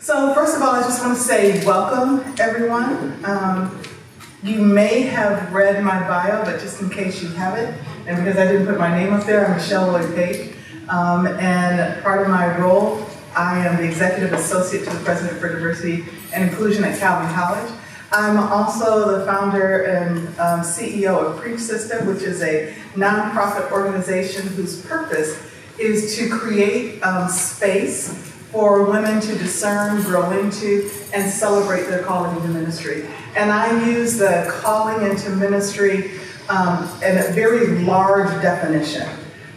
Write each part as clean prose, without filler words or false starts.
So first of all, I just want to say welcome, everyone. You may have read my bio, but just in case you haven't, and because I didn't put my name up there, I'm Michelle Loyd. And part of my role, I am the Executive Associate to the President for Diversity and Inclusion at Calvin College. I'm also the founder and CEO of Preach Sister, which is a nonprofit organization whose purpose is to create space for women to discern, grow into, and celebrate their calling into ministry. And I use the calling into ministry in a very large definition.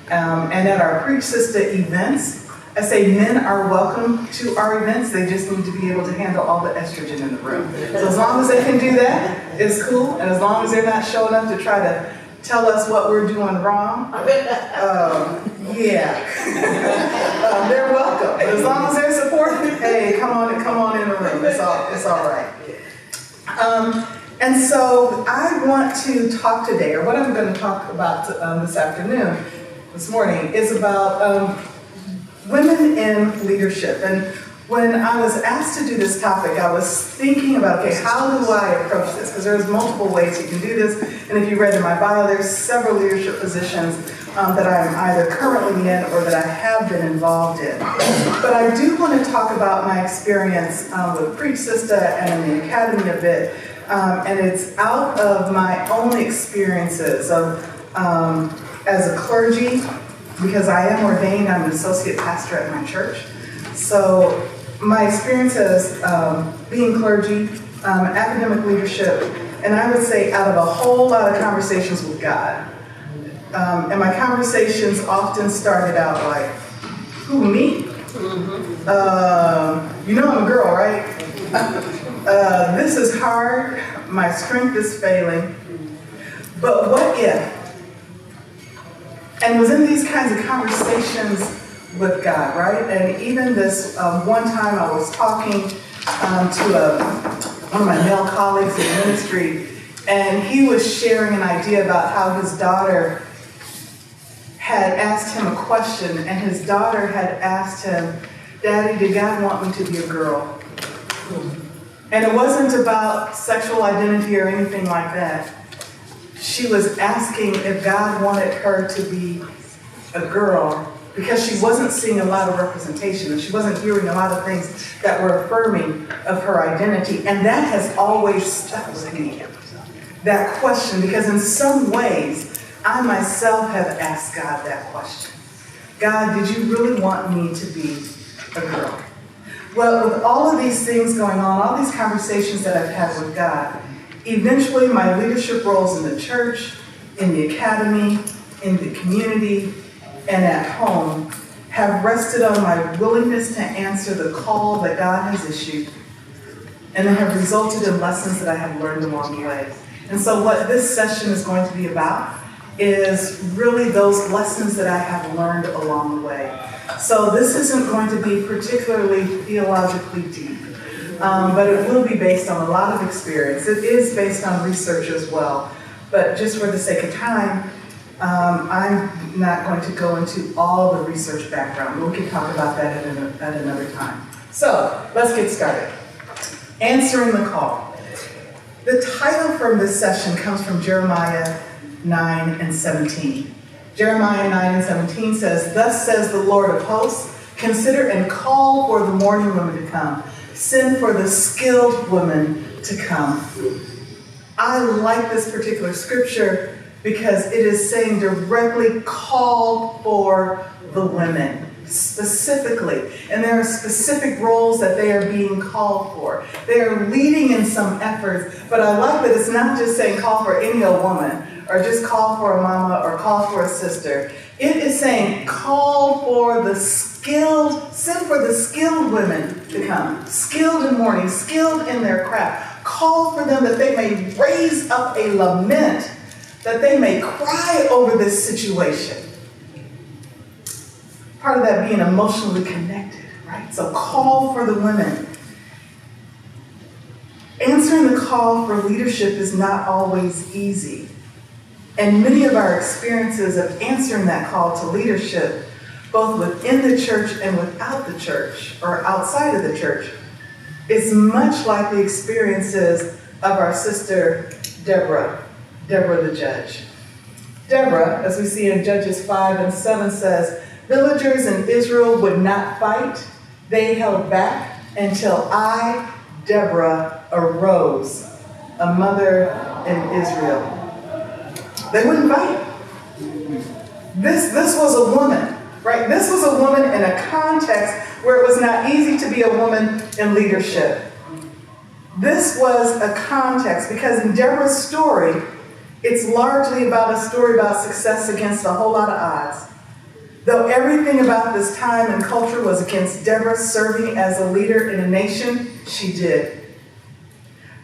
And at our Preach Sister events, I say men are welcome to our events, they just need to be able to handle all the estrogen in the room. So as long as they can do that, it's cool, and as long as they're not showing up to try to tell us what we're doing wrong, they're welcome. As long as they're supportive, hey, come on in the room. It's all right. And so I want to talk today, or what I'm going to talk about this morning, is about women in leadership. And when I was asked to do this topic, I was thinking about, okay, how do I approach this? Because there's multiple ways you can do this. And if you read in my bio, there's several leadership positions that I'm either currently in or that I have been involved in. But I do want to talk about my experience with Preach Sister and in the academy a bit. And it's out of my own experiences of as a clergy, because I am ordained, I'm an associate pastor at my church. So my experience as being clergy, academic leadership, and I would say out of a whole lot of conversations with God. And my conversations often started out like, who, me? You know I'm a girl, right? This is hard, my strength is failing, but what if? And was in these kinds of conversations with God, right? And even this one time I was talking to one of my male colleagues in ministry, and he was sharing an idea about how his daughter had asked him a question, and his daughter had asked him, "Daddy, did God want me to be a girl?" And it wasn't about sexual identity or anything like that. She was asking if God wanted her to be a girl because she wasn't seeing a lot of representation and she wasn't hearing a lot of things that were affirming of her identity. And that has always stuck with me, that question, because in some ways, I myself have asked God that question. God, did you really want me to be a girl? Well, with all of these things going on, all these conversations that I've had with God, eventually my leadership roles in the church, in the academy, in the community, and at home have rested on my willingness to answer the call that God has issued, and they have resulted in lessons that I have learned along the way. And so what this session is going to be about is really those lessons that I have learned along the way. So this isn't going to be particularly theologically deep, but it will be based on a lot of experience. It is based on research as well, but just for the sake of time, I'm not going to go into all the research background. We can talk about that at another time. So let's get started. Answering the call. The title from this session comes from Jeremiah 9 and 17. Jeremiah 9 and 17 says, "Thus says the Lord of hosts, consider and call for the morning women to come. Send for the skilled women to come." I like this particular scripture because it is saying directly call for the women, specifically. And there are specific roles that they are being called for. They are leading in some efforts, but I like that it's not just saying call for any old woman, or just call for a mama, or call for a sister. It is saying call for the skilled, send for the skilled women to come. Skilled in mourning, skilled in their craft. Call for them that they may raise up a lament, that they may cry over this situation. Part of that being emotionally connected, right? So call for the women. Answering the call for leadership is not always easy. And many of our experiences of answering that call to leadership, both within the church and without the church, or outside of the church, is much like the experiences of our sister Deborah the judge. Deborah, as we see in Judges 5 and 7, says, villagers in Israel would not fight. They held back until I, Deborah, arose, a mother in Israel. They wouldn't fight. This was a woman, right? This was a woman in a context where it was not easy to be a woman in leadership. This was a context because in Deborah's story, it's largely about a story about success against a whole lot of odds. Though everything about this time and culture was against Deborah serving as a leader in a nation, she did.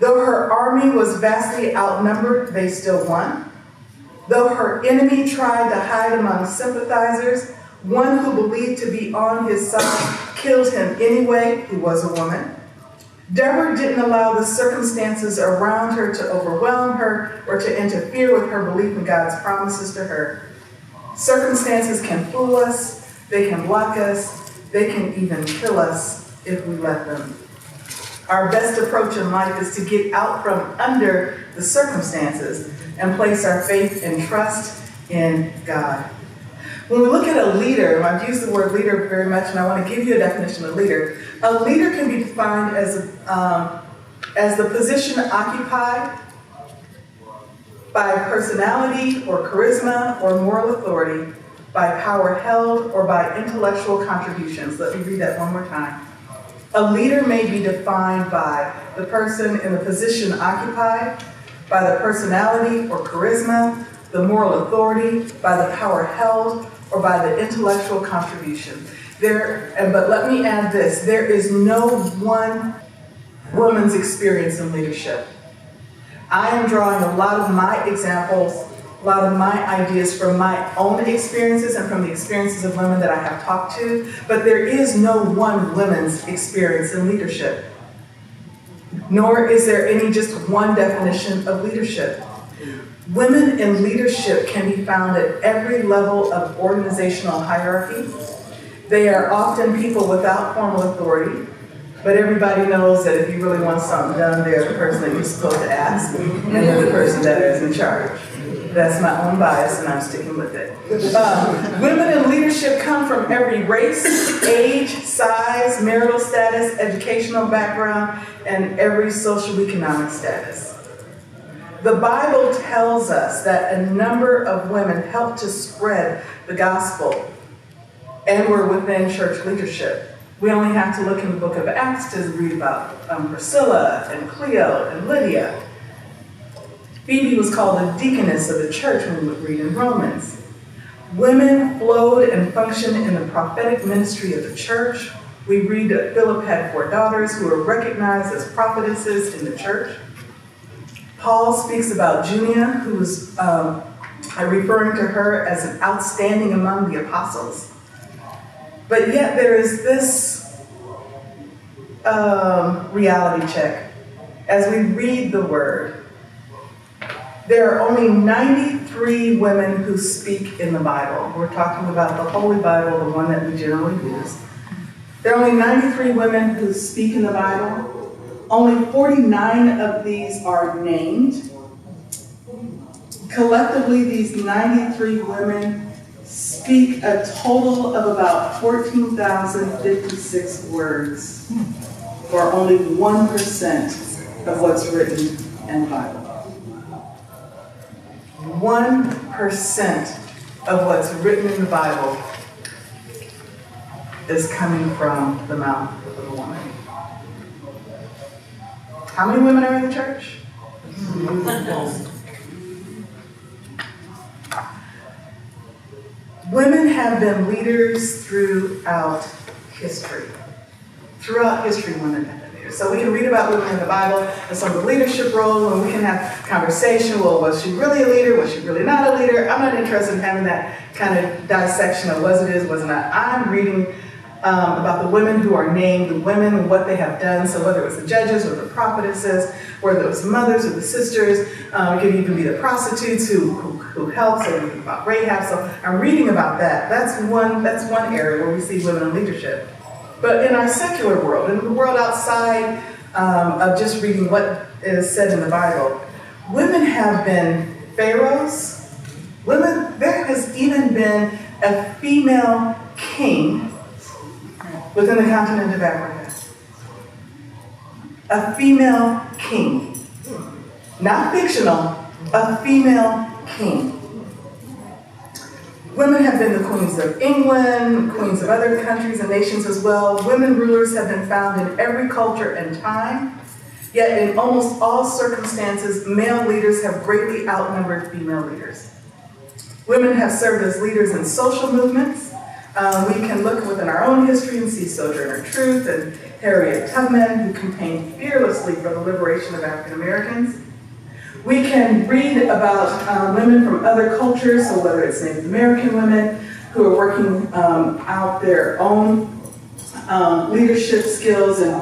Though her army was vastly outnumbered, they still won. Though her enemy tried to hide among sympathizers, one who believed to be on his side killed him anyway, who was a woman. Deborah didn't allow the circumstances around her to overwhelm her or to interfere with her belief in God's promises to her. Circumstances can fool us, they can block us, they can even kill us if we let them. Our best approach in life is to get out from under the circumstances and place our faith and trust in God. When we look at a leader, I've used the word leader very much, and I want to give you a definition of leader. A leader can be defined as the position occupied by personality or charisma or moral authority, by power held, or by intellectual contributions. Let me read that one more time. A leader may be defined by the person in the position occupied, by the personality or charisma, the moral authority, by the power held, or by the intellectual contribution. But let me add this, there is no one woman's experience in leadership. I am drawing a lot of my examples, a lot of my ideas from my own experiences and from the experiences of women that I have talked to, but there is no one woman's experience in leadership. Nor is there any just one definition of leadership. Women in leadership can be found at every level of organizational hierarchy. They are often people without formal authority, but everybody knows that if you really want something done, there's the person that you're supposed to ask, and then the person that is in charge. That's my own bias, and I'm sticking with it. Women in leadership come from every race, age, size, marital status, educational background, and every social-economic status. The Bible tells us that a number of women helped to spread the gospel and were within church leadership. We only have to look in the book of Acts to read about Priscilla and Cleo and Lydia. Phoebe was called a deaconess of the church when we would read in Romans. Women flowed and functioned in the prophetic ministry of the church. We read that Philip had 4 daughters who were recognized as prophetesses in the church. Paul speaks about Junia, who was referring to her as an outstanding among the apostles. But yet there is this reality check. As we read the word, there are only 93 women who speak in the Bible. We're talking about the Holy Bible, the one that we generally use. There are only 93 women who speak in the Bible. Only 49 of these are named. Collectively, these 93 women speak a total of about 14,056 words, or only 1% of what's written in the Bible. 1% of what's written in the Bible is coming from the mouth of a woman. How many women are in the church? Women have been leaders throughout history. Throughout history, women have been leaders. So we can read about women in the Bible and some of the leadership role, and we can have conversation. Well, was she really a leader? Was she really not a leader? I'm not interested in having that kind of dissection of was it is, was it not. I'm reading about the women who are named, the women and what they have done. So whether it was the judges or the prophetesses, whether it was mothers or the sisters, it could even be the prostitutes who helped. So we read about Rahab. So I'm reading about that. That's one area where we see women in leadership. But in our secular world, in the world outside of just reading what is said in the Bible. Women have been pharaohs. There has even been a female king within the continent of Africa. A female king. Not fictional, a female king. Women have been the queens of England, queens of other countries and nations as well. Women rulers have been found in every culture and time. Yet in almost all circumstances, male leaders have greatly outnumbered female leaders. Women have served as leaders in social movements. We can look within our own history and see Sojourner Truth and Harriet Tubman, who campaigned fearlessly for the liberation of African Americans. We can read about women from other cultures, so whether it's Native American women who are working out their own leadership skills and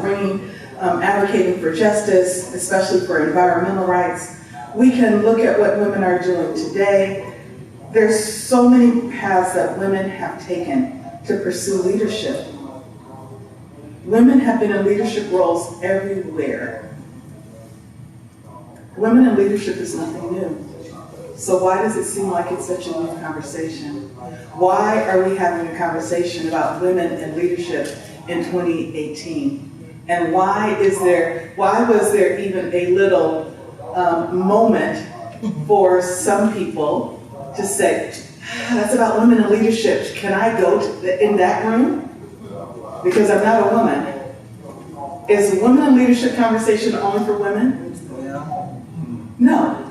advocating for justice, especially for environmental rights. We can look at what women are doing today. There's so many paths that women have taken to pursue leadership. Women have been in leadership roles everywhere. Women in leadership is nothing new. So why does it seem like it's such a new conversation? Why are we having a conversation about women in leadership in 2018? And why was there even a little moment for some people to say, that's about women in leadership. Can I go in that room? Because I'm not a woman. Is the women in leadership conversation only for women? No.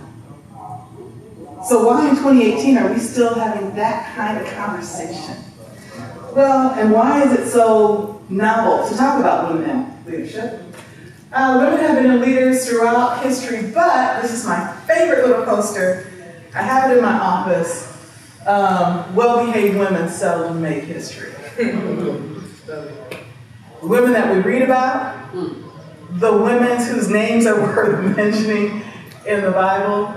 So why in 2018 are we still having that kind of conversation? Well, and why is it so novel to talk about women in leadership? Women have been leaders throughout history, but this is my favorite little poster. I have it in my office. Well-behaved women seldom make history. The women that we read about, the women whose names are worth mentioning in the Bible,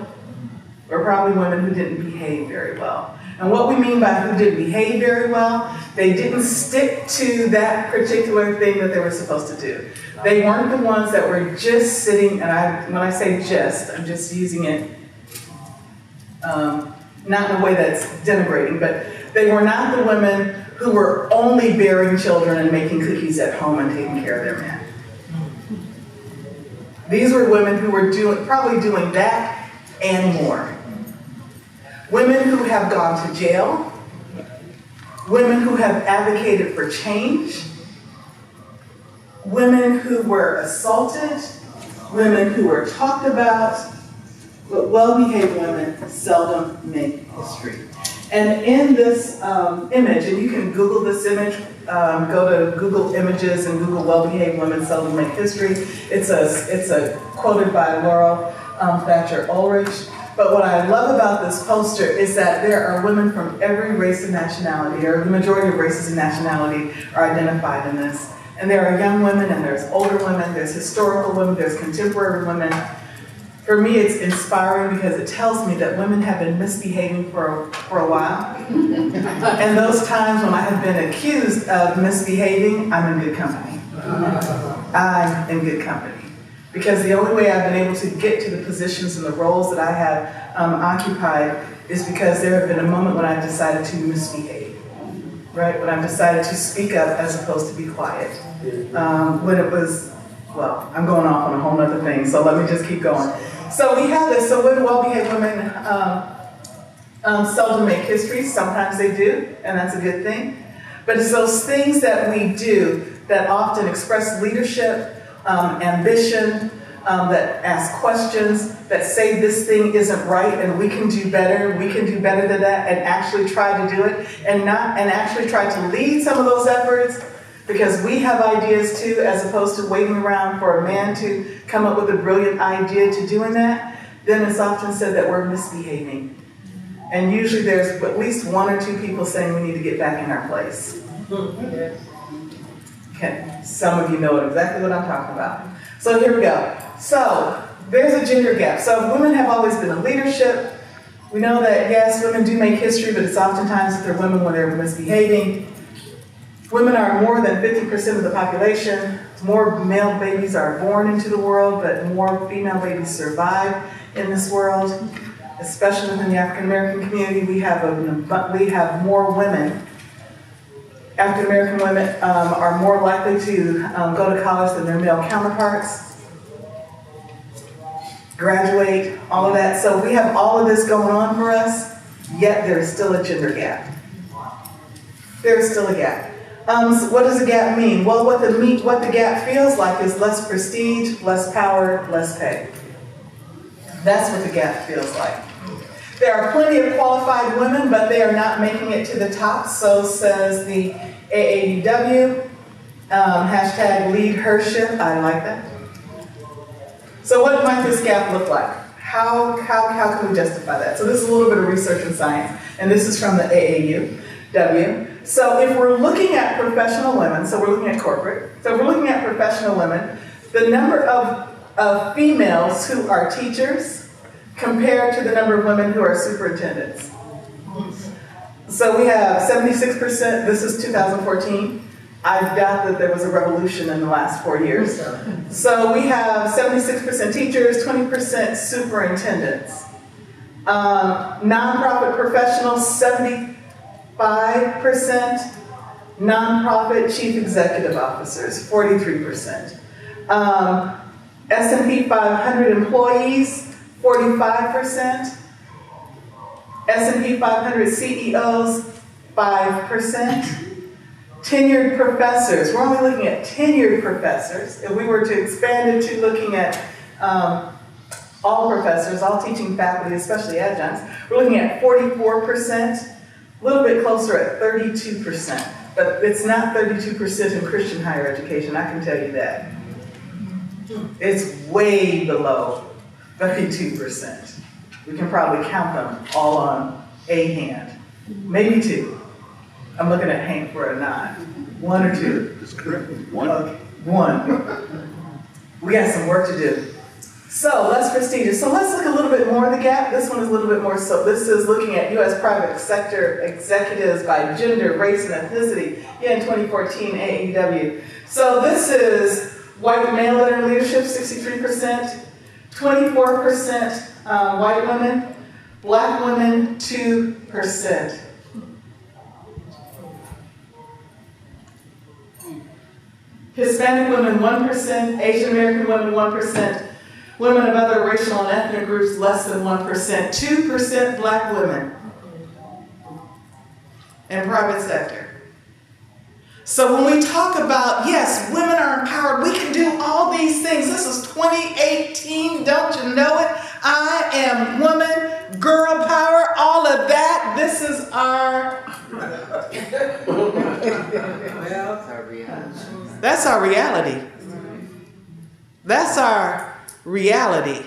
are probably women who didn't behave very well. And what we mean by who didn't behave very well, they didn't stick to that particular thing that they were supposed to do. They weren't the ones that were just sitting, and when I say just, I'm just using it not in a way that's denigrating, but they were not the women who were only bearing children and making cookies at home and taking care of their men. These were women who were probably doing that and more. Women who have gone to jail. Women who have advocated for change. Women who were assaulted. Women who were talked about. But well-behaved women seldom make history. And in this image, and you can Google this image, go to Google Images and Google well-behaved women seldom make history. It's a quoted by Laurel Thatcher Ulrich. But what I love about this poster is that there are women from every race and nationality, or the majority of races and nationality are identified in this. And there are young women, and there's older women, there's historical women, there's contemporary women. For me, it's inspiring because it tells me that women have been misbehaving for a while. And those times when I have been accused of misbehaving, I'm in good company. I'm in good company. Because the only way I've been able to get to the positions and the roles that I have occupied is because there have been a moment when I've decided to misbehave, right? When I've decided to speak up as opposed to be quiet. When it was, well, I'm going off on a whole other thing, so let me just keep going. So we have this, so when well-behaved women seldom make history, sometimes they do, and that's a good thing. But it's those things that we do that often express leadership, ambition, that ask questions, that say this thing isn't right and we can do better than that, and actually try to do it, and actually try to lead some of those efforts, because we have ideas too, as opposed to waiting around for a man to come up with a brilliant idea to doing that. Then it's often said that we're misbehaving. And usually there's at least one or two people saying we need to get back in our place. Okay, some of you know exactly what I'm talking about. So here we go. So there's a gender gap. So women have always been in leadership. We know that, yes, women do make history, but it's oftentimes that they're women when they're misbehaving. Women are more than 50% of the population. More male babies are born into the world, but more female babies survive in this world, especially within the African American community. We have more women. African American women are more likely to go to college than their male counterparts, graduate, all of that. So we have all of this going on for us, yet there's still a gender gap. There's still a gap. So what does a gap mean? Well, what the gap feels like is less prestige, less power, less pay. That's what the gap feels like. There are plenty of qualified women, but they are not making it to the top, so says the AAUW. Hashtag lead her ship. I like that. So what might this gap look like? How can we justify that? So this is a little bit of research and science, and this is from the AAUW. So if we're looking at professional women, so we're looking at corporate, so if we're looking at professional women, the number of females who are teachers compared to the number of women who are superintendents. So we have 76%, this is 2014. I doubt that there was a revolution in the last 4 years. So we have 76% teachers, 20% superintendents. Nonprofit professionals, 75%. Nonprofit chief executive officers, 43%. S&P 500 employees, 45%. S&P 500 CEOs, 5%. Tenured professors, we're only looking at tenured professors. If we were to expand it to looking at all professors, all teaching faculty, especially adjuncts, we're looking at 44%, a little bit closer at 32%. But it's not 32% in Christian higher education, I can tell you that. It's way below 32%. We can probably count them all on a hand, maybe two. I'm looking at Hank for a nod. One or two? That's correct. One. Okay. One. We got some work to do. So less prestigious. So let's look a little bit more at the gap. This one is a little bit more so. This is looking at U.S. private sector executives by gender, race, and ethnicity. Yeah, in 2014, AEW. So this is white male in leadership, 63%, 24% white women, black women, 2%. Hispanic women, 1%, Asian American women, 1%, women of other racial and ethnic groups, less than 1%, 2% black women in private sector. So when we talk about, yes, women are empowered, we can do all these things. This is 2018, don't you know it? I am woman, girl power, all of that. This is our... That's our reality. That's our reality.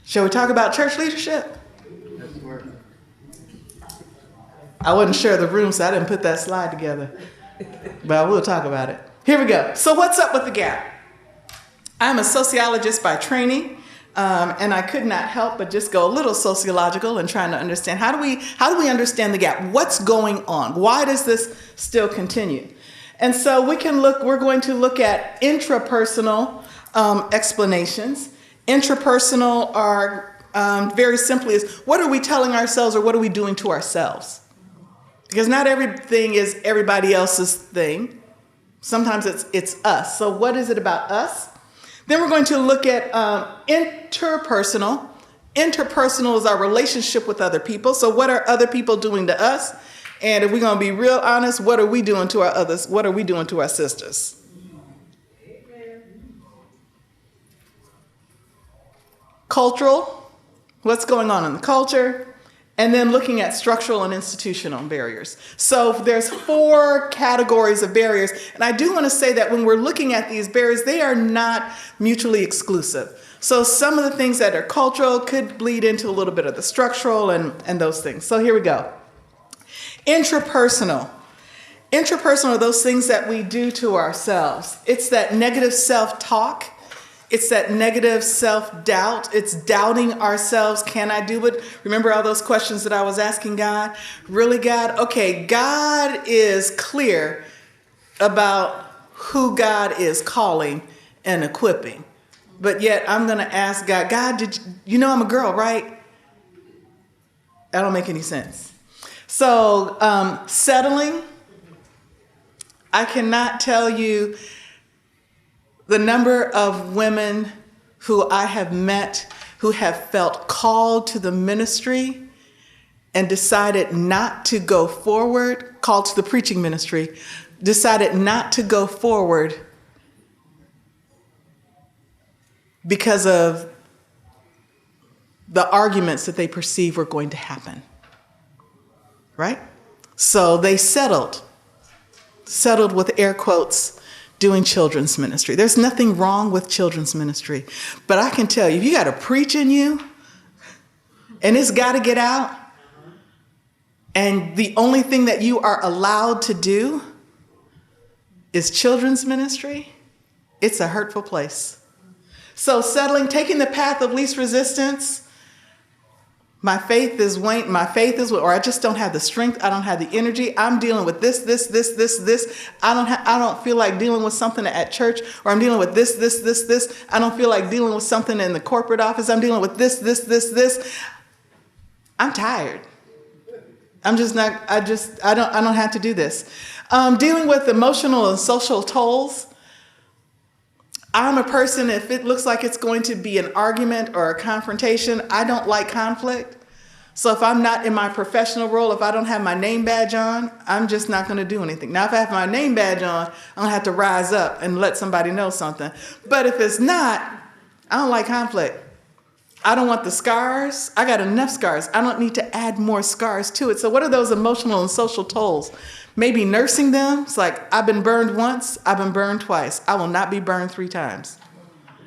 Shall we talk about church leadership? I wasn't sure of the room, so I didn't put that slide together. But I will talk about it. Here we go. So what's up with the gap? I'm a sociologist by training, and I could not help but just go a little sociological and trying to understand how do we understand the gap? What's going on? Why does this still continue? And so we're going to look at intrapersonal explanations. Intrapersonal are very simply is what are we telling ourselves or what are we doing to ourselves? Because not everything is everybody else's thing. Sometimes it's us. So what is it about us? Then we're going to look at interpersonal. Interpersonal is our relationship with other people. So what are other people doing to us? And if we're going to be real honest, what are we doing to our others? What are we doing to our sisters? Cultural, what's going on in the culture? And then looking at structural and institutional barriers. So there's 4 categories of barriers. And I do want to say that when we're looking at these barriers, they are not mutually exclusive. So some of the things that are cultural could bleed into a little bit of the structural and those things. So here we go. Intrapersonal. Intrapersonal are those things that we do to ourselves. It's that negative self-talk. It's that negative self-doubt. It's doubting ourselves. Can I do it? Remember all those questions that I was asking God? Really, God? Okay, God is clear about who God is calling and equipping. But yet I'm going to ask God, did you know I'm a girl, right? That don't make any sense. So settling, I cannot tell you the number of women who I have met who have felt called to the ministry and decided not to go forward, called to the preaching ministry, decided not to go forward because of the arguments that they perceive were going to happen, right? So they settled with air quotes, doing children's ministry. There's nothing wrong with children's ministry, but I can tell you, if you got to preach in you and it's got to get out, and the only thing that you are allowed to do is children's ministry, it's a hurtful place. So settling, taking the path of least resistance, my faith is, or I just don't have the strength. I don't have the energy. I'm dealing with this. I don't feel like dealing with something at church, or I'm dealing with this. I don't feel like dealing with something in the corporate office. I'm dealing with this. I'm tired. I don't have to do this. Dealing with emotional and social tolls. I'm a person, if it looks like it's going to be an argument or a confrontation, I don't like conflict. So if I'm not in my professional role, if I don't have my name badge on, I'm just not going to do anything. Now, if I have my name badge on, I'm going to have to rise up and let somebody know something. But if it's not, I don't like conflict. I don't want the scars. I got enough scars. I don't need to add more scars to it. So what are those emotional and social tolls? Maybe nursing them. It's like, I've been burned once, I've been burned twice. I will not be burned 3 times.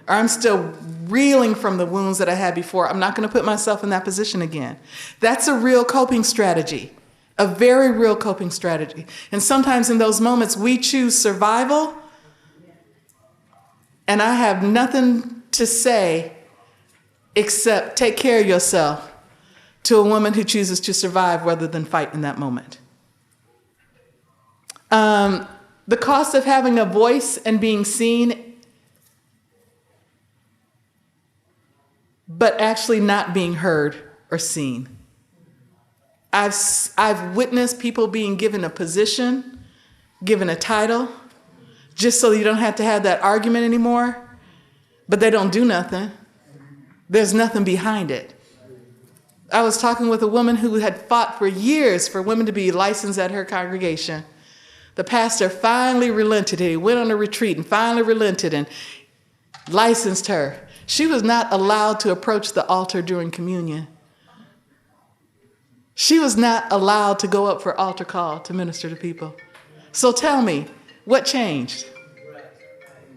Or I'm still reeling from the wounds that I had before. I'm not going to put myself in that position again. That's a real coping strategy, a very real coping strategy. And sometimes in those moments, we choose survival. And I have nothing to say except take care of yourself to a woman who chooses to survive rather than fight in that moment. The cost of having a voice and being seen, but actually not being heard or seen. I've witnessed people being given a position, given a title, just so you don't have to have that argument anymore, but they don't do nothing. There's nothing behind it. I was talking with a woman who had fought for years for women to be licensed at her congregation. The pastor finally relented. He went on a retreat and finally relented and licensed her. She was not allowed to approach the altar during communion. She was not allowed to go up for altar call to minister to people. So tell me, what changed?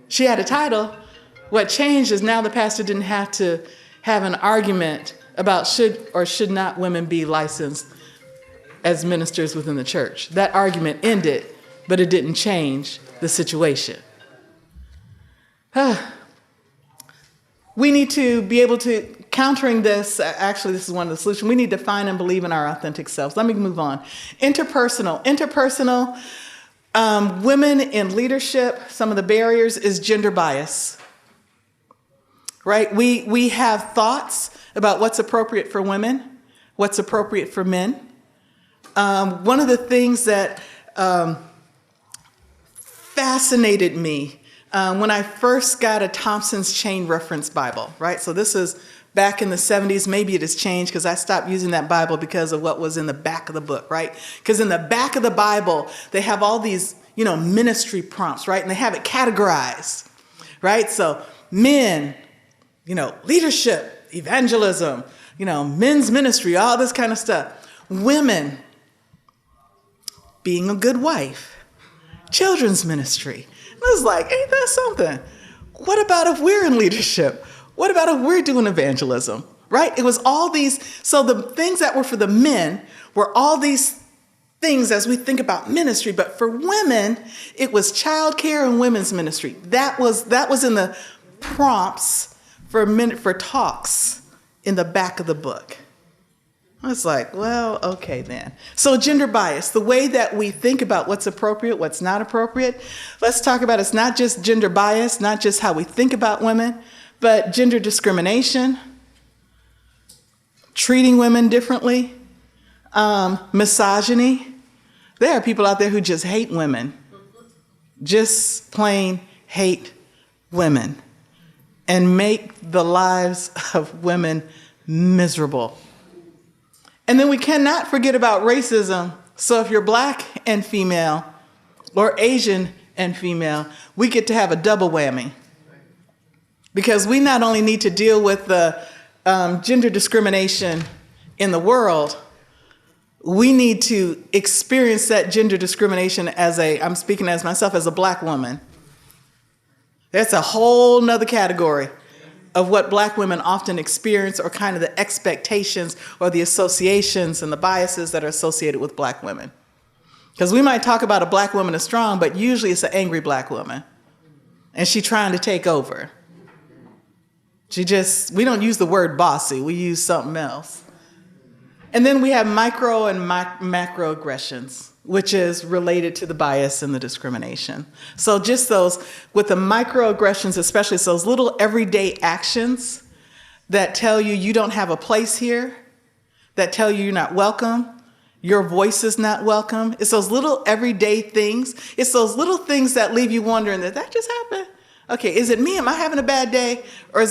She had a title. What changed is now the pastor didn't have to have an argument about should or should not women be licensed as ministers within the church. That argument ended, but it didn't change the situation. We need to be able to, countering this, actually this is one of the solutions, we need to find and believe in our authentic selves. Let me move on. Interpersonal, women in leadership, some of the barriers is gender bias, right? We have thoughts about what's appropriate for women, what's appropriate for men. One of the things that fascinated me when I first got a Thompson's Chain Reference Bible, right? So this is back in the 70s. Maybe it has changed because I stopped using that Bible because of what was in the back of the book, right? Because in the back of the Bible, they have all these, ministry prompts, right? And they have it categorized, right? So men, leadership, evangelism, men's ministry, all this kind of stuff. Women, being a good wife, children's ministry. I was like, ain't that something? What about if we're in leadership? What about if we're doing evangelism, right? It was all these, so the things that were for the men were all these things as we think about ministry, but for women, it was childcare and women's ministry. That was in the prompts for talks in the back of the book. I was like, well, okay then. So gender bias, the way that we think about what's appropriate, what's not appropriate. Let's talk about it's not just gender bias, not just how we think about women, but gender discrimination, treating women differently, misogyny. There are people out there who just hate women, just plain hate women, and make the lives of women miserable. And then we cannot forget about racism. So if you're black and female or Asian and female, we get to have a double whammy. Because we not only need to deal with the gender discrimination in the world, we need to experience that gender discrimination I'm speaking as myself as a black woman. That's a whole nother category of what black women often experience, or kind of the expectations or the associations and the biases that are associated with black women. Because we might talk about a black woman as strong, but usually it's an angry black woman. And she's trying to take over. We don't use the word bossy, we use something else. And then we have micro and macroaggressions, which is related to the bias and the discrimination. So just those, with the microaggressions especially, it's those little everyday actions that tell you you don't have a place here, that tell you you're not welcome, your voice is not welcome. It's those little everyday things. It's those little things that leave you wondering, did that just happen? Okay, is it me? Am I having a bad day? Or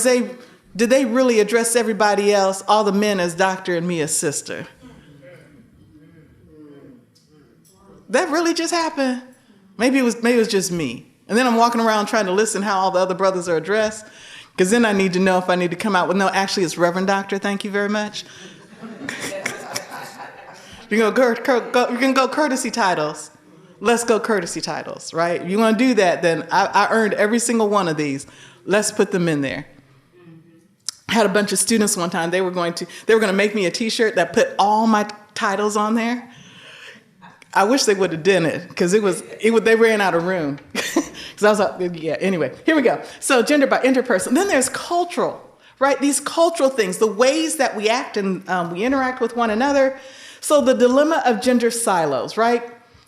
did they really address everybody else, all the men as doctor and me as sister? That really just happened? Maybe it was just me. And then I'm walking around trying to listen how all the other brothers are addressed, because then I need to know if I need to come out with, no, actually it's Reverend Doctor, thank you very much. You can go courtesy titles. Let's go courtesy titles, right? If you want to do that, then I earned every single one of these. Let's put them in there. I had a bunch of students one time, they were going to make me a t-shirt that put all my titles on there. I wish they would have done it, because they ran out of room. Because I was like, yeah, anyway, here we go. So gender by interpersonal. Then there's cultural, right? These cultural things, the ways that we act and we interact with one another. So the dilemma of gender silos, right?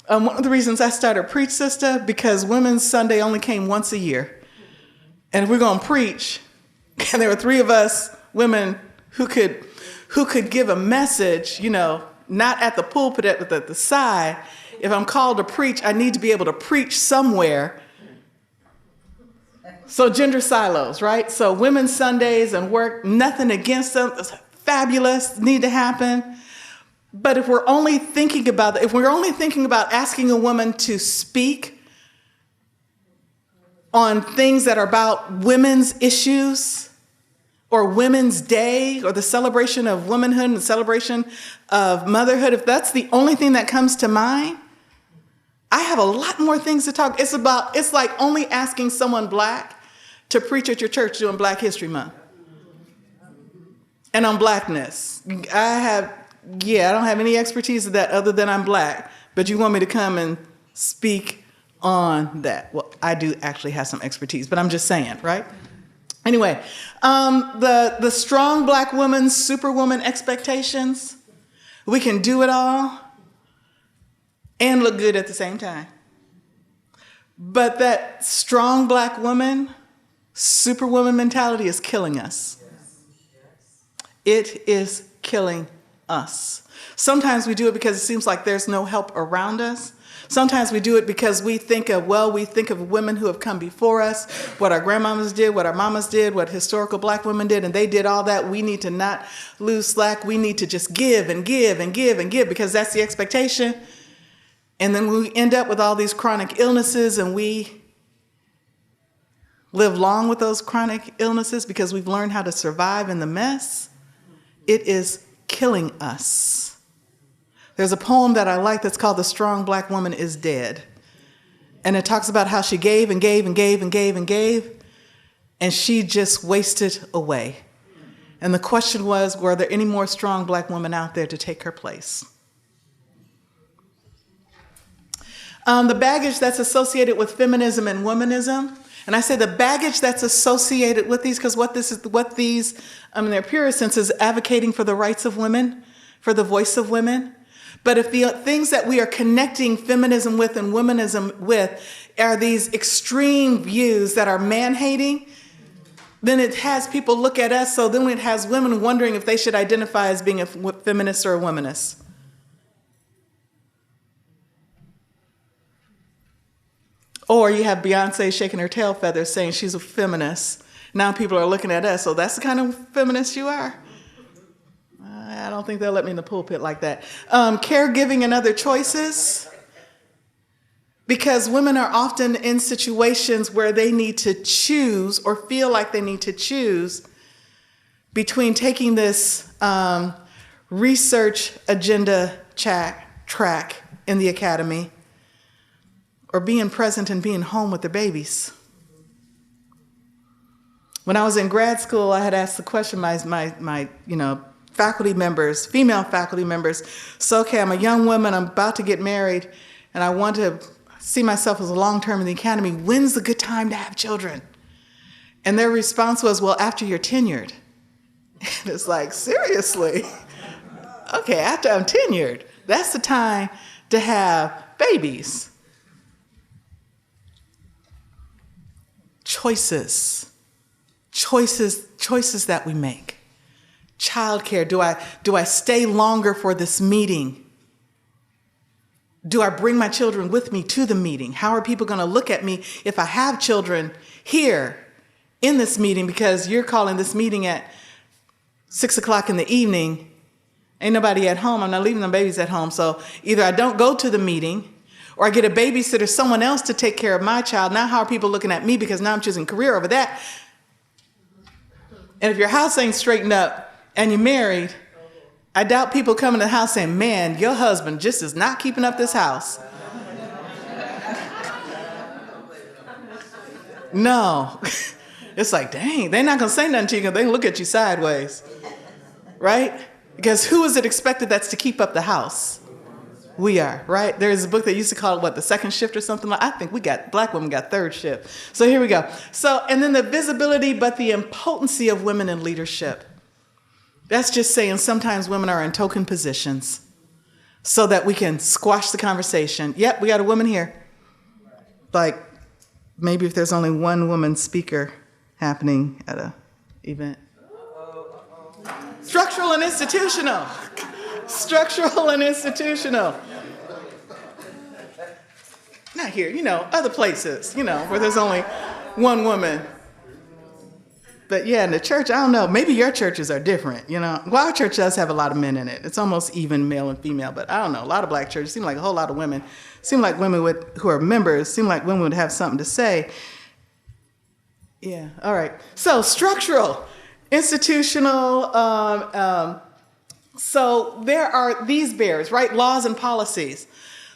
One of the reasons I started Preach Sister, because Women's Sunday only came once a year. And if we're going to preach, and there were 3 of us women who could give a message, not at the pulpit, but at the side. If I'm called to preach, I need to be able to preach somewhere. So gender silos, right? So Women's Sundays and work, nothing against them. It's fabulous, need to happen. But if we're only thinking about asking a woman to speak on things that are about women's issues, or Women's Day, or the celebration of womanhood and the celebration of motherhood, if that's the only thing that comes to mind, I have a lot more things to talk. It's like only asking someone black to preach at your church during Black History Month. And on blackness. I don't have any expertise of that other than I'm black, but you want me to come and speak on that. Well, I do actually have some expertise, but I'm just saying, right? Anyway, the strong black woman, superwoman expectations. We can do it all and look good at the same time. But that strong black woman, superwoman mentality is killing us. It is killing us. Sometimes we do it because it seems like there's no help around us. Sometimes we do it because we think of women who have come before us, what our grandmamas did, what our mamas did, what historical black women did, and they did all that. We need to not lose slack. We need to just give and give and give and give, because that's the expectation. And then we end up with all these chronic illnesses, and we live long with those chronic illnesses because we've learned how to survive in the mess. It is killing us. There's a poem that I like that's called The Strong Black Woman is Dead. And it talks about how she gave and gave and gave and gave and gave, and she just wasted away. And the question was, were there any more strong black women out there to take her place? The baggage that's associated with feminism and womanism, and I say the baggage that's associated with these, because their purest sense is advocating for the rights of women, for the voice of women. But if the things that we are connecting feminism with and womanism with are these extreme views that are man-hating, then it has people look at us, so then it has women wondering if they should identify as being a feminist or a womanist. Or you have Beyonce shaking her tail feathers saying she's a feminist. Now people are looking at us, so that's the kind of feminist you are? I don't think they'll let me in the pulpit like that. Caregiving and other choices. Because women are often in situations where they need to choose or feel like they need to choose between taking this research agenda track in the academy or being present and being home with their babies. When I was in grad school, I had asked the question, my faculty members, female faculty members, so okay, I'm a young woman, I'm about to get married, and I want to see myself as a long-term in the academy. When's the good time to have children? And their response was, well, after you're tenured. And it's like, seriously? Okay, after I'm tenured, that's the time to have babies. Choices that we make. Childcare, do I stay longer for this meeting? Do I bring my children with me to the meeting? How are people going to look at me if I have children here in this meeting because you're calling this meeting at 6 o'clock in the evening? Ain't nobody at home. I'm not leaving the babies at home. So either I don't go to the meeting or I get a babysitter, someone else to take care of my child. Now how are people looking at me because now I'm choosing career over that? And if your house ain't straightened up and you're married, I doubt people come in the house saying, man, your husband just is not keeping up this house. No. It's like, dang, they're not going to say nothing to you because they look at you sideways. Right? Because who is it expected that's to keep up the house? We are, right? There's a book that used to call it, the second shift or something like that. I think black women got third shift. So here we go. So, and then the visibility, but the impotency of women in leadership. That's just saying sometimes women are in token positions so that we can squash the conversation. Yep, we got a woman here. Like maybe if there's only one woman speaker happening at an event. Structural and institutional. Structural and institutional. Not here, other places, where there's only one woman. But yeah, in the church, I don't know. Maybe your churches are different, Well, our church does have a lot of men in it. It's almost even male and female, but I don't know. A lot of black churches seem like a whole lot of women. Seem like women who are members, seem like women would have something to say. Yeah, all right. So structural, institutional. So there are these barriers, right? Laws and policies.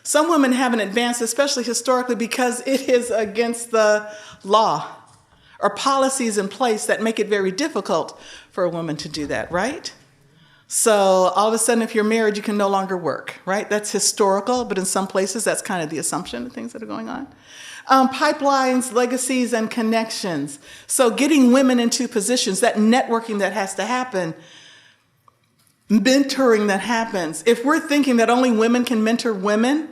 Some women haven't advanced, especially historically, because it is against the law. Or policies in place that make it very difficult for a woman to do that, right? So all of a sudden, if you're married, you can no longer work, right? That's historical, but in some places, that's kind of the assumption of things that are going on. Pipelines, legacies, and connections. So getting women into positions, that networking that has to happen, mentoring that happens. If we're thinking that only women can mentor women,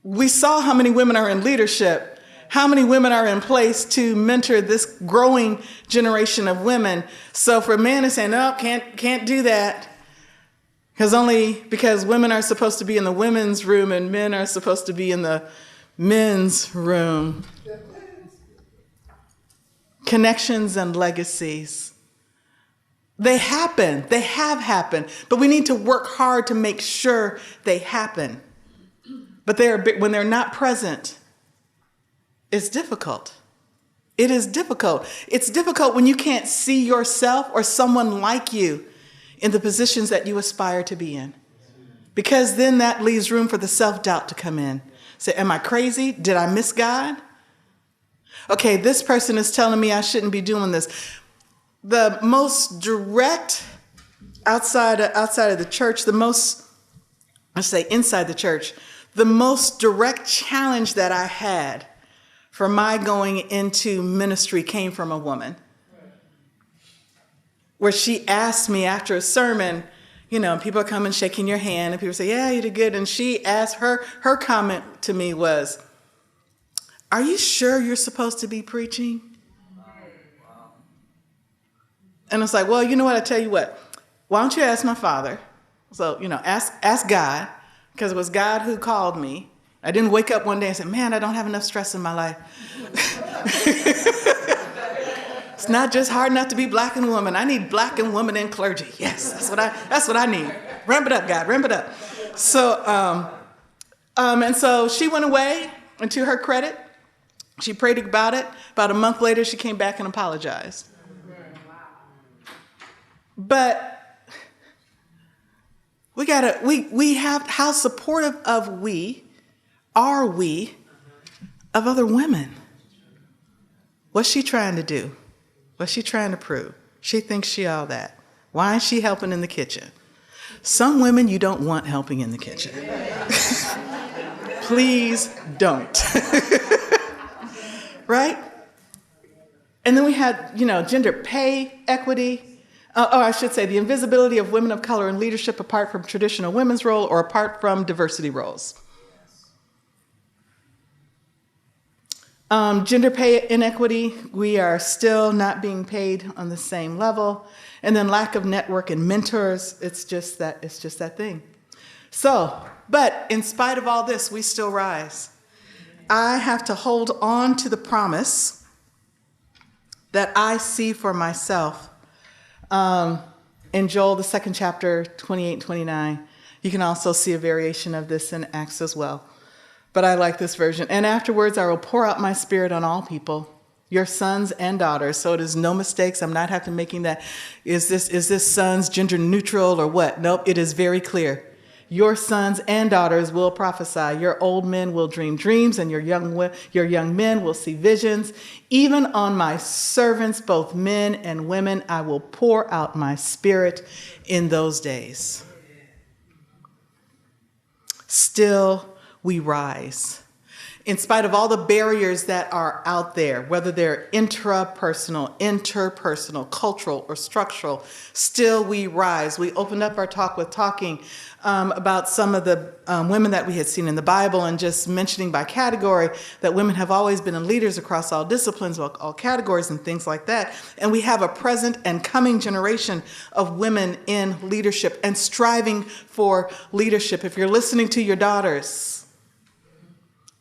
we saw how many women are in leadership. How many women are in place to mentor this growing generation of women? So for a man to say, no, can't do that, because women are supposed to be in the women's room and men are supposed to be in the men's room. Connections and legacies. They happen. They have happened. But we need to work hard to make sure they happen. But when they're not present, it's difficult. It is difficult. It's difficult when you can't see yourself or someone like you in the positions that you aspire to be in. Because then that leaves room for the self-doubt to come in. Say, am I crazy? Did I miss God? Okay, this person is telling me I shouldn't be doing this. The most direct outside of the church, inside the church, the most direct challenge that I had for my going into ministry came from a woman. Where she asked me after a sermon, people are coming, shaking your hand, and people say, yeah, you did good. And she asked her comment to me was, are you sure you're supposed to be preaching? And it's like, well, you know what? I tell you what, why don't you ask my father? So, ask God, because it was God who called me. I didn't wake up one day and say, man, I don't have enough stress in my life. It's not just hard enough to be black and woman. I need black and woman in clergy. Yes, that's what I need. Ramp it up, God, ramp it up. So, and so she went away, and to her credit, she prayed about it. About a month later, she came back and apologized. But we have, how supportive are we of other women? What's she trying to do? What's she trying to prove? She thinks she all that. Why is she helping in the kitchen? Some women you don't want helping in the kitchen. Please don't. Right? And then we had, gender pay equity. I should say the invisibility of women of color in leadership apart from traditional women's role or apart from diversity roles. Gender pay inequity, we are still not being paid on the same level. And then lack of network and mentors, it's just that thing. So, but in spite of all this, we still rise. I have to hold on to the promise that I see for myself. In Joel, the 2nd chapter, 28 and 29, you can also see a variation of this in Acts as well. But I like this version. And afterwards, I will pour out my spirit on all people, your sons and daughters. So it is no mistakes. I'm not having making that. Is this sons gender neutral or what? Nope. It is very clear. Your sons and daughters will prophesy. Your old men will dream dreams, and your young men will see visions. Even on my servants, both men and women, I will pour out my spirit in those days. Still, we rise. In spite of all the barriers that are out there, whether they're intrapersonal, interpersonal, cultural, or structural, still we rise. We opened up our talk with talking about some of the women that we had seen in the Bible, and just mentioning by category that women have always been leaders across all disciplines, all categories, and things like that. And we have a present and coming generation of women in leadership and striving for leadership. If you're listening to your daughters,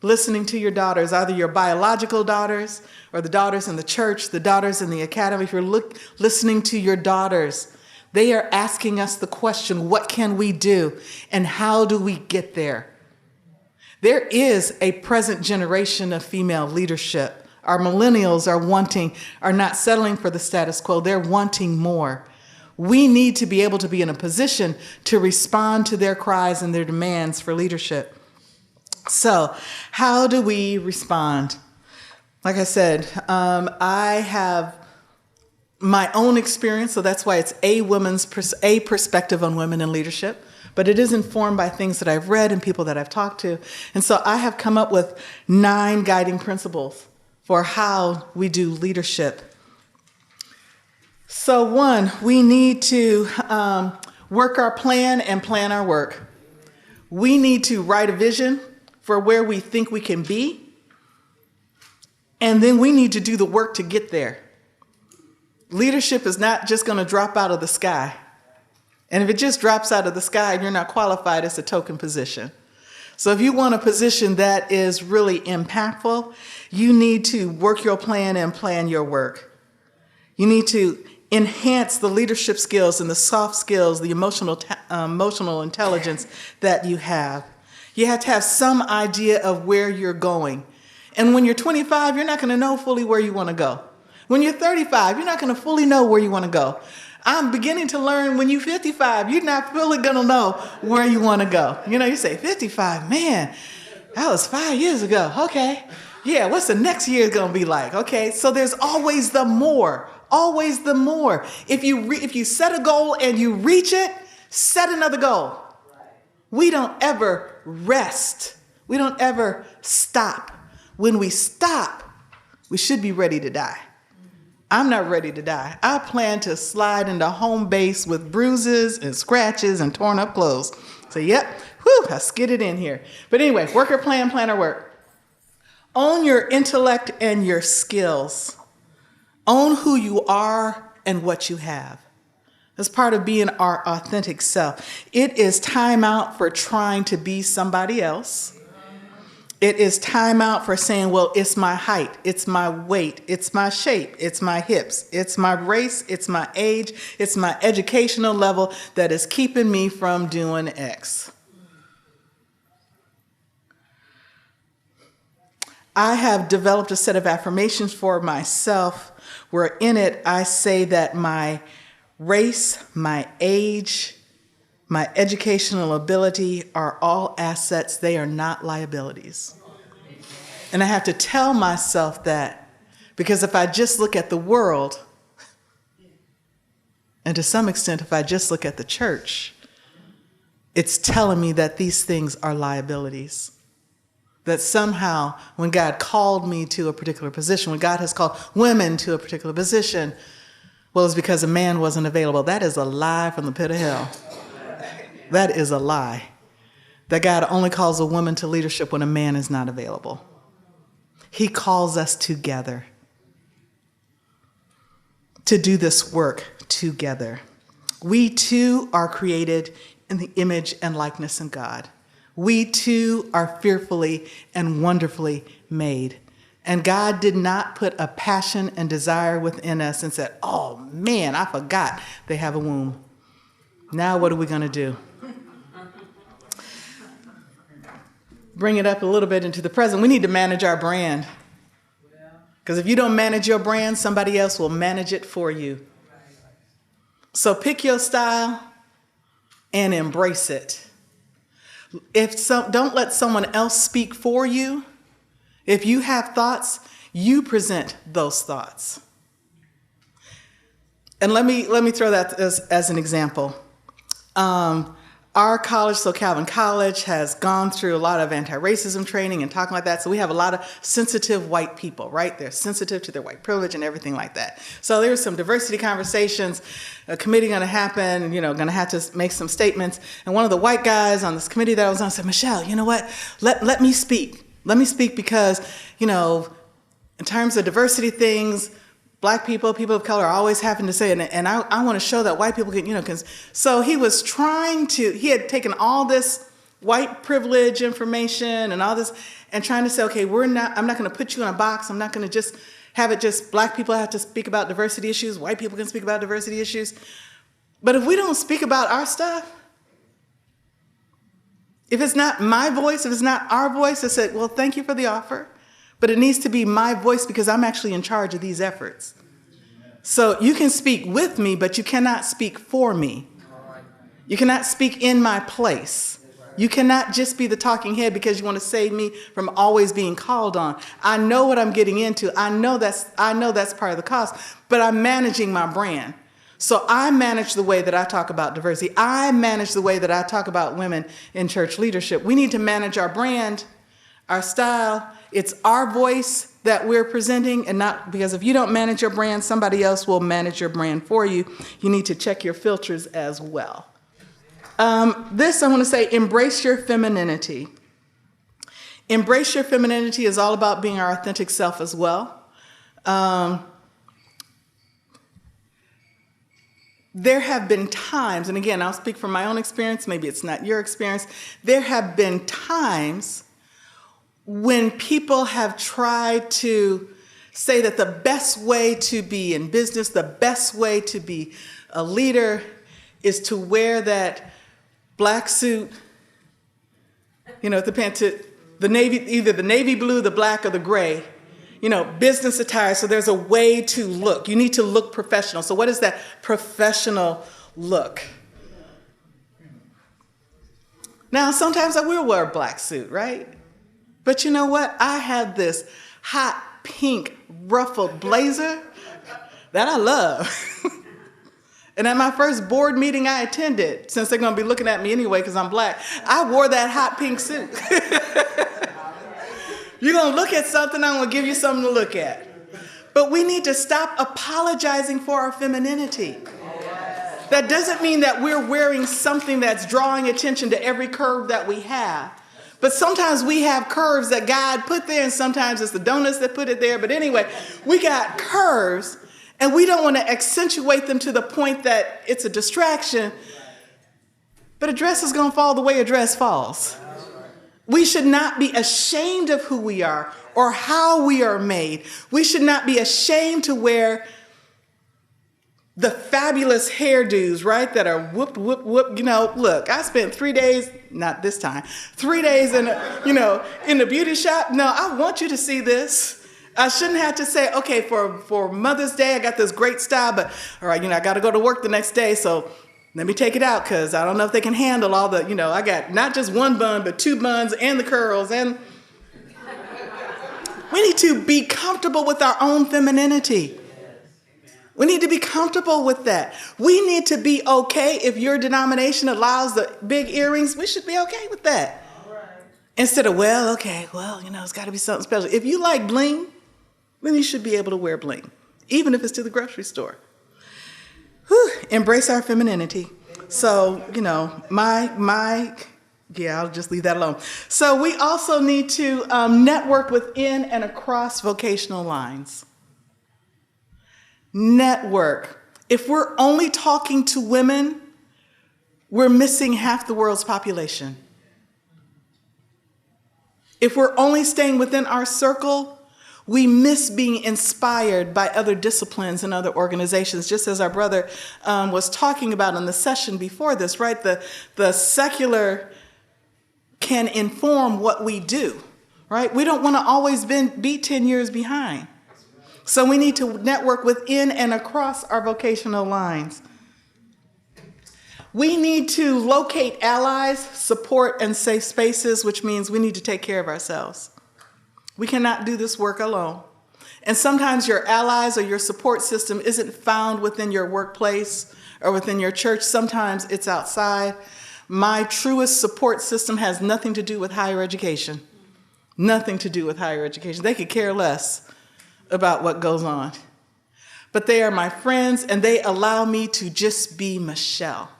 either your biological daughters or the daughters in the church, the daughters in the academy, if you're listening to your daughters, they are asking us the question, what can we do and how do we get there? There is a present generation of female leadership. Our millennials are not settling for the status quo. They're wanting more. We need to be able to be in a position to respond to their cries and their demands for leadership. So how do we respond? Like I said, I have my own experience, so that's why it's a perspective on women in leadership, but it is informed by things that I've read and people that I've talked to. And so I have come up with 9 guiding principles for how we do leadership. So 1, we need to work our plan and plan our work. We need to write a vision for where we think we can be, and then we need to do the work to get there. Leadership is not just going to drop out of the sky. And if it just drops out of the sky and you're not qualified, it's a token position. So if you want a position that is really impactful, you need to work your plan and plan your work. You need to enhance the leadership skills and the soft skills, the emotional intelligence that you have. You have to have some idea of where you're going. And when you're 25, you're not going to know fully where you want to go. When you're 35, you're not going to fully know where you want to go. I'm beginning to learn when you're 55, you're not fully going to know where you want to go. You say 55, man, that was 5 years ago. Okay. Yeah, what's the next year going to be like? Okay, so there's always the more. Always the more. If you set a goal and you reach it, set another goal. We don't ever rest. We don't ever stop. When we stop, we should be ready to die. I'm not ready to die. I plan to slide into home base with bruises and scratches and torn up clothes. So, yep, I skidded in here. But anyway, worker plan, planner work. Own your intellect and your skills. Own who you are and what you have. That's part of being our authentic self. It is time out for trying to be somebody else. It is time out for saying, well, it's my height, it's my weight, it's my shape, it's my hips, it's my race, it's my age, it's my educational level that is keeping me from doing X. I have developed a set of affirmations for myself where in it I say that my race, my age, my educational ability are all assets. They are not liabilities. And I have to tell myself that because if I just look at the world, and to some extent, if I just look at the church, it's telling me that these things are liabilities. That somehow when God called me to a particular position, when God has called women to a particular position, well, it's because a man wasn't available. That is a lie from the pit of hell. That is a lie. That God only calls a woman to leadership when a man is not available. He calls us together to do this work together. We too are created in the image and likeness of God. We too are fearfully and wonderfully made. And God did not put a passion and desire within us and said, oh man, I forgot they have a womb. Now what are we going to do? Bring it up a little bit into the present. We need to manage our brand. Because if you don't manage your brand, somebody else will manage it for you. So pick your style and embrace it. Don't let someone else speak for you. If you have thoughts, you present those thoughts. And let me throw that as an example. Our college, so Calvin College, has gone through a lot of anti-racism training and talking like that. So we have a lot of sensitive white people, right? They're sensitive to their white privilege and everything like that. So there's some diversity conversations, a committee going to happen, going to have to make some statements. And one of the white guys on this committee that I was on said, Michelle, you know what? Let me speak. Let me speak because, in terms of diversity things, Black people, people of color are always having to say it. And I want to show that white people can, so he had taken all this white privilege information and all this and trying to say, okay, I'm not going to put you in a box. I'm not going to just have it just Black people have to speak about diversity issues. White people can speak about diversity issues. But if we don't speak about our stuff, if it's not my voice, if it's not our voice, I said, well, thank you for the offer. But it needs to be my voice because I'm actually in charge of these efforts. So you can speak with me, but you cannot speak for me. You cannot speak in my place. You cannot just be the talking head because you want to save me from always being called on. I know what I'm getting into. I know that's part of the cost, but I'm managing my brand. So I manage the way that I talk about diversity. I manage the way that I talk about women in church leadership. We need to manage our brand, our style. It's our voice that we're presenting, and not because if you don't manage your brand, somebody else will manage your brand for you. You need to check your filters as well. This, I want to say, embrace your femininity. Embrace your femininity is all about being our authentic self as well. There have been times, and again, I'll speak from my own experience, maybe it's not your experience, there have been times when people have tried to say that the best way to be in business, the best way to be a leader is to wear that black suit, the navy, either the navy blue, the black, or the gray, business attire. So there's a way to look. You need to look professional. So what is that professional look? Now, sometimes I will wear a black suit, right? But you know what? I have this hot pink ruffled blazer that I love. And at my first board meeting I attended, since they're going to be looking at me anyway because I'm Black, I wore that hot pink suit. You're going to look at something, I'm going to give you something to look at. But we need to stop apologizing for our femininity. That doesn't mean that we're wearing something that's drawing attention to every curve that we have. But sometimes we have curves that God put there, and sometimes it's the donuts that put it there. But anyway, we got curves, and we don't want to accentuate them to the point that it's a distraction. But a dress is going to fall the way a dress falls. We should not be ashamed of who we are or how we are made. We should not be ashamed to wear the fabulous hairdos, right, that are whoop, whoop, whoop. You know, look, I spent 3 days, not this time, 3 days in the beauty shop. No, I want you to see this. I shouldn't have to say, okay, for Mother's Day, I got this great style, but all right, I got to go to work the next day, so let me take it out because I don't know if they can handle all the, I got not just one bun, but 2 buns and the curls. And we need to be comfortable with our own femininity. We need to be comfortable with that. We need to be okay if your denomination allows the big earrings. We should be okay with that. All right. Instead of, it's got to be something special. If you like bling, then you should be able to wear bling, even if it's to the grocery store. Embrace our femininity. So, I'll just leave that alone. So we also need to network within and across vocational lines. Network. If we're only talking to women, we're missing half the world's population. If we're only staying within our circle, we miss being inspired by other disciplines and other organizations, just as our brother was talking about in the session before this, right? The secular can inform what we do, right? We don't want to always be 10 years behind. So we need to network within and across our vocational lines. We need to locate allies, support, and safe spaces, which means we need to take care of ourselves. We cannot do this work alone. And sometimes your allies or your support system isn't found within your workplace or within your church. Sometimes it's outside. My truest support system has nothing to do with higher education. Nothing to do with higher education. They could care less about what goes on. But they are my friends, and they allow me to just be Michelle.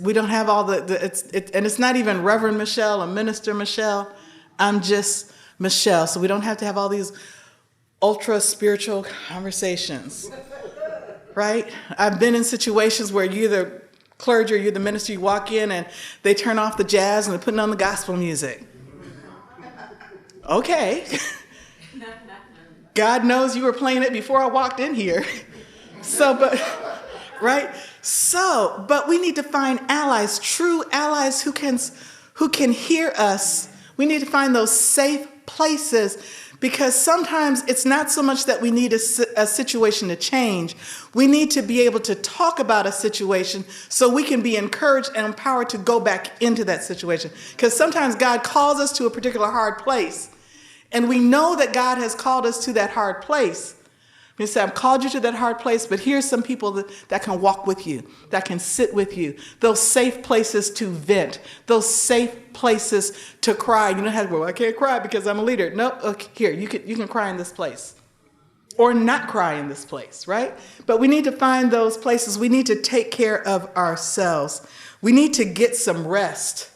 We don't have all and it's not even Reverend Michelle or Minister Michelle. I'm just Michelle. So we don't have to have all these ultra spiritual conversations, right? I've been in situations where you're the clergy or you're the minister, you walk in and they turn off the jazz and they're putting on the gospel music. Okay. God knows you were playing it before I walked in here. But we need to find allies, true allies who can hear us. We need to find those safe places, because sometimes it's not so much that we need a situation to change. We need to be able to talk about a situation so we can be encouraged and empowered to go back into that situation. Because sometimes God calls us to a particular hard place, and we know that God has called us to that hard place. We say, I've called you to that hard place, but here's some people that can walk with you, that can sit with you. Those safe places to vent, those safe places to cry. You don't have to go, I can't cry because I'm a leader. No, okay, here, you can cry in this place. Or not cry in this place, right? But we need to find those places. We need to take care of ourselves. We need to get some rest.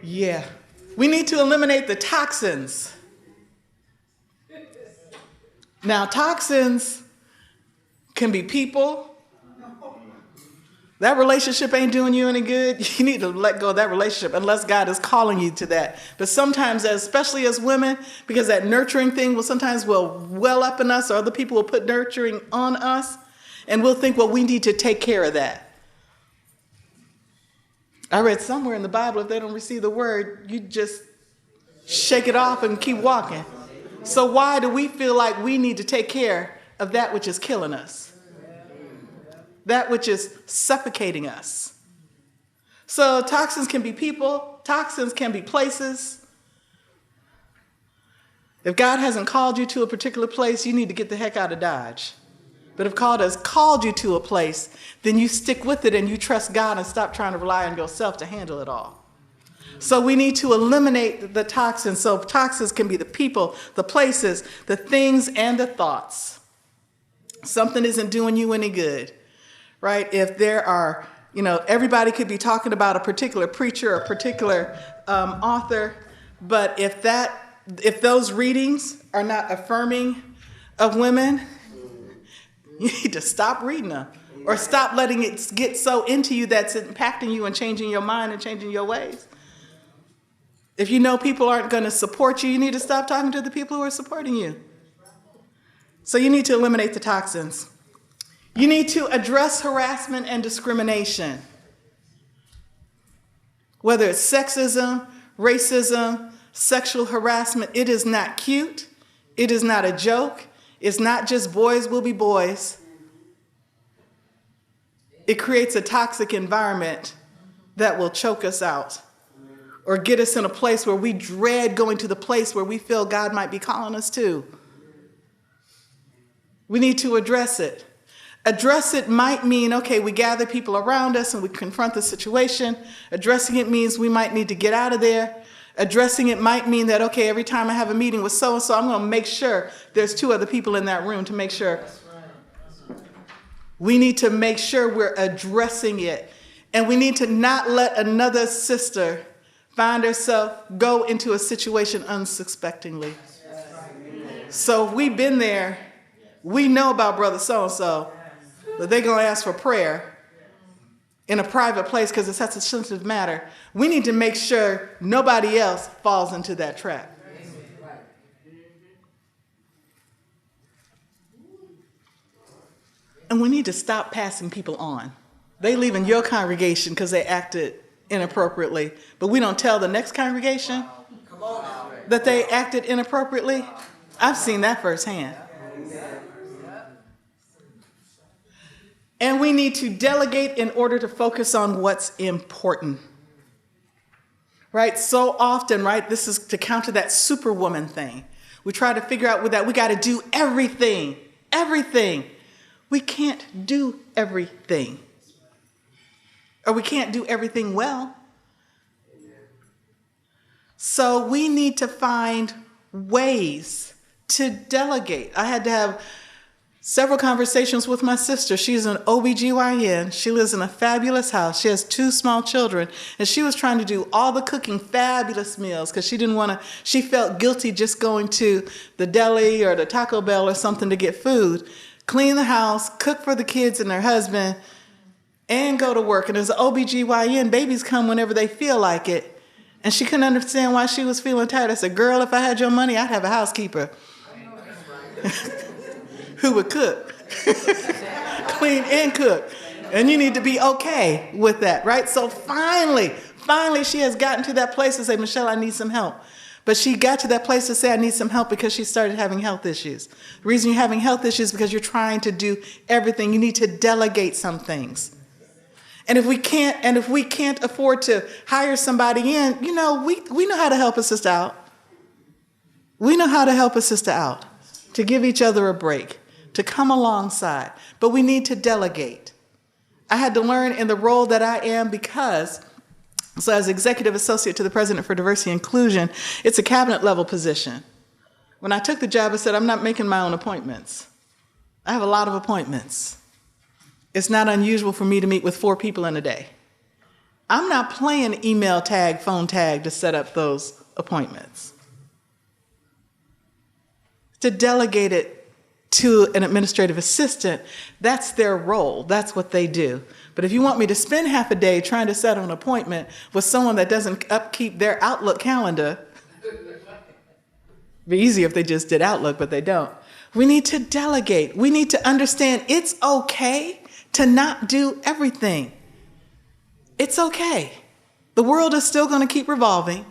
Yeah. We need to eliminate the toxins. Now, toxins can be people. That relationship ain't doing you any good. You need to let go of that relationship unless God is calling you to that. But sometimes, especially as women, because that nurturing thing sometimes will well up in us, or other people will put nurturing on us, and we'll think, well, we need to take care of that. I read somewhere in the Bible, if they don't receive the word, you just shake it off and keep walking. So why do we feel like we need to take care of that which is killing us? That which is suffocating us. So toxins can be people. Toxins can be places. If God hasn't called you to a particular place, you need to get the heck out of Dodge. But if God has called you to a place, then you stick with it and you trust God and stop trying to rely on yourself to handle it all. So we need to eliminate the toxins. So toxins can be the people, the places, the things, and the thoughts. Something isn't doing you any good, right? If there are, everybody could be talking about a particular preacher, a particular author, but if those readings are not affirming of women, you need to stop reading them or stop letting it get so into you that's impacting you and changing your mind and changing your ways. If you know people aren't going to support you, you need to stop talking to the people who are supporting you. So you need to eliminate the toxins. You need to address harassment and discrimination. Whether it's sexism, racism, sexual harassment, it is not cute. It is not a joke. It's not just boys will be boys. It creates a toxic environment that will choke us out or get us in a place where we dread going to the place where we feel God might be calling us to. We need to address it. Address it might mean, okay, we gather people around us and we confront the situation. Addressing it means we might need to get out of there. Addressing it might mean that, okay, every time I have a meeting with so-and-so, I'm going to make sure there's 2 other people in that room to make sure. We need to make sure we're addressing it. And we need to not let another sister find herself go into a situation unsuspectingly. So we've been there. We know about brother so-and-so, but they're going to ask for prayer in a private place because it's such a sensitive matter. We need to make sure nobody else falls into that trap. And we need to stop passing people on. They leave in your congregation because they acted inappropriately, but we don't tell the next congregation that they acted inappropriately. I've seen that firsthand. And we need to delegate in order to focus on what's important. Right? So often, right, this is to counter that superwoman thing. We try to figure out with that we got to do everything. Everything. We can't do everything. Or we can't do everything well. So we need to find ways to delegate. I had to have several conversations with my sister. She's an OBGYN. She lives in a fabulous house. She has 2 small children. And she was trying to do all the cooking, fabulous meals, because she felt guilty just going to the deli or the Taco Bell or something to get food, clean the house, cook for the kids and their husband, and go to work. And as an OBGYN, babies come whenever they feel like it. And she couldn't understand why she was feeling tired. I said, girl, if I had your money, I'd have a housekeeper who would cook, clean and cook. And you need to be okay with that, right? So finally, she has gotten to that place to say, Michelle, I need some help. But she got to that place to say, I need some help because she started having health issues. The reason you're having health issues is because you're trying to do everything. You need to delegate some things. And if we can't afford to hire somebody in, we know how to help a sister out. We know how to help a sister out, to give each other a break, to come alongside. But we need to delegate. I had to learn in the role that I am so as executive associate to the president for diversity and inclusion, it's a cabinet level position. When I took the job, I said, I'm not making my own appointments. I have a lot of appointments. It's not unusual for me to meet with 4 people in a day. I'm not playing email tag, phone tag to set up those appointments. To delegate it to an administrative assistant, that's their role. That's what they do. But if you want me to spend half a day trying to set an appointment with someone that doesn't upkeep their Outlook calendar, it'd be easier if they just did Outlook, but they don't. We need to delegate. We need to understand it's okay to not do everything. It's okay. The world is still going to keep revolving.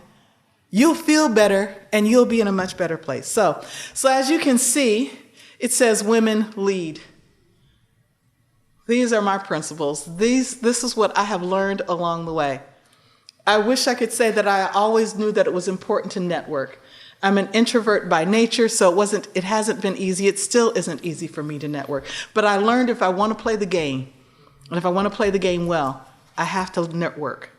You'll feel better and you'll be in a much better place. So as you can see, it says women lead. These are my principles. This is what I have learned along the way. I wish I could say that I always knew that it was important to network. I'm an introvert by nature, so it hasn't been easy. It still isn't easy for me to network. But I learned if I want to play the game, and if I want to play the game well, I have to network.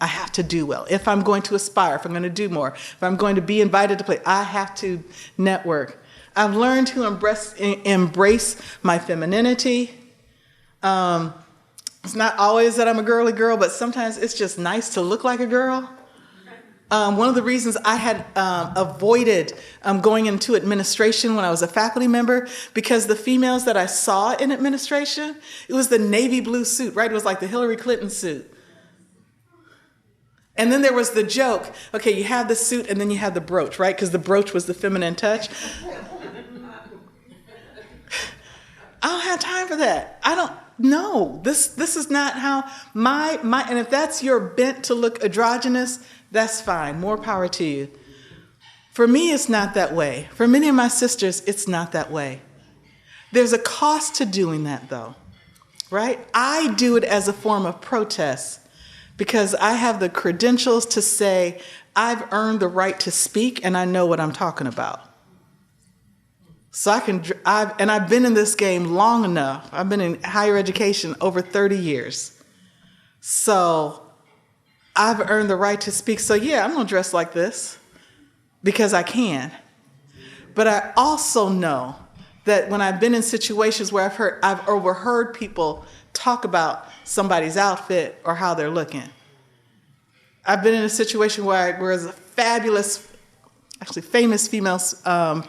I have to do well. If I'm going to aspire, if I'm going to do more, if I'm going to be invited to play, I have to network. I've learned to embrace my femininity. It's not always that I'm a girly girl, but sometimes it's just nice to look like a girl. One of the reasons I had avoided going into administration when I was a faculty member, because the females that I saw in administration, it was the navy blue suit, right? It was like the Hillary Clinton suit. And then there was the joke, okay, you have the suit and then you have the brooch, right? Because the brooch was the feminine touch. I don't have time for that. I don't know. This is not how and if that's your bent to look androgynous, that's fine. More power to you. For me, it's not that way. For many of my sisters, it's not that way. There's a cost to doing that, though, right? I do it as a form of protest because I have the credentials to say I've earned the right to speak and I know what I'm talking about. So I've been in this game long enough. I've been in higher education over 30 years. So I've earned the right to speak. So yeah, I'm gonna dress like this because I can. But I also know that when I've been in situations where I've overheard people talk about somebody's outfit or how they're looking. I've been in a situation where there was a famous female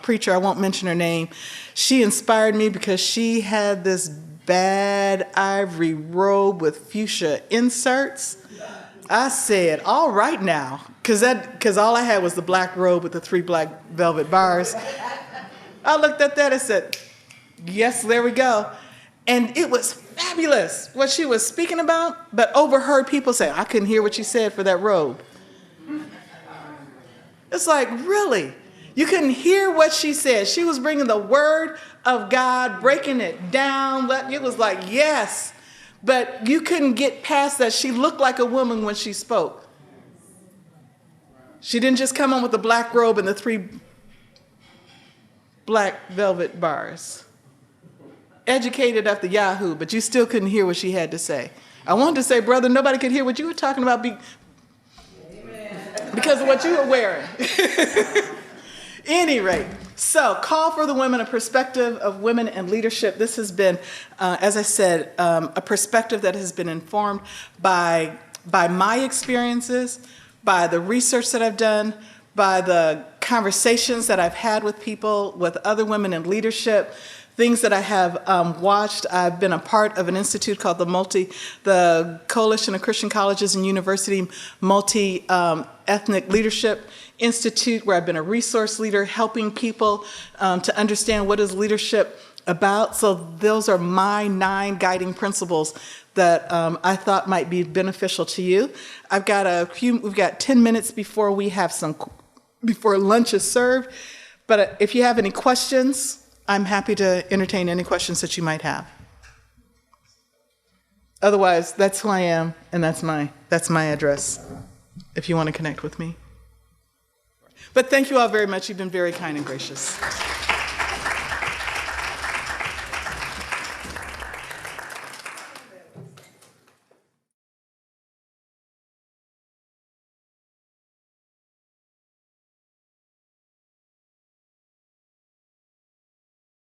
preacher, I won't mention her name. She inspired me because she had this bad ivory robe with fuchsia inserts. I said, all right now, because all I had was the black robe with the 3 black velvet bars. I looked at that and said, yes, there we go. And it was fabulous what she was speaking about, but overheard people say, I couldn't hear what you said for that robe. It's like, really? You couldn't hear what she said. She was bringing the word of God, breaking it down. It was like, yes. But you couldn't get past that. She looked like a woman when she spoke. She didn't just come on with the black robe and the 3 black velvet bars. Educated after Yahoo, but you still couldn't hear what she had to say. I wanted to say, brother, nobody could hear what you were talking about because of what you were wearing. Any rate, so Call for the Women, a perspective of women and leadership. This has been, as I said, a perspective that has been informed by my experiences, by the research that I've done, by the conversations that I've had with people, with other women in leadership, things that I have watched. I've been a part of an institute called the Coalition of Christian Colleges and University Multi-Ethnic Leadership Institute, where I've been a resource leader helping people to understand what is leadership about. So those are my 9 guiding principles that I thought might be beneficial to you. We've got 10 minutes before lunch is served. But if you have any questions, I'm happy to entertain any questions that you might have. Otherwise, that's who I am, and that's my address, if you want to connect with me. But thank you all very much. You've been very kind and gracious.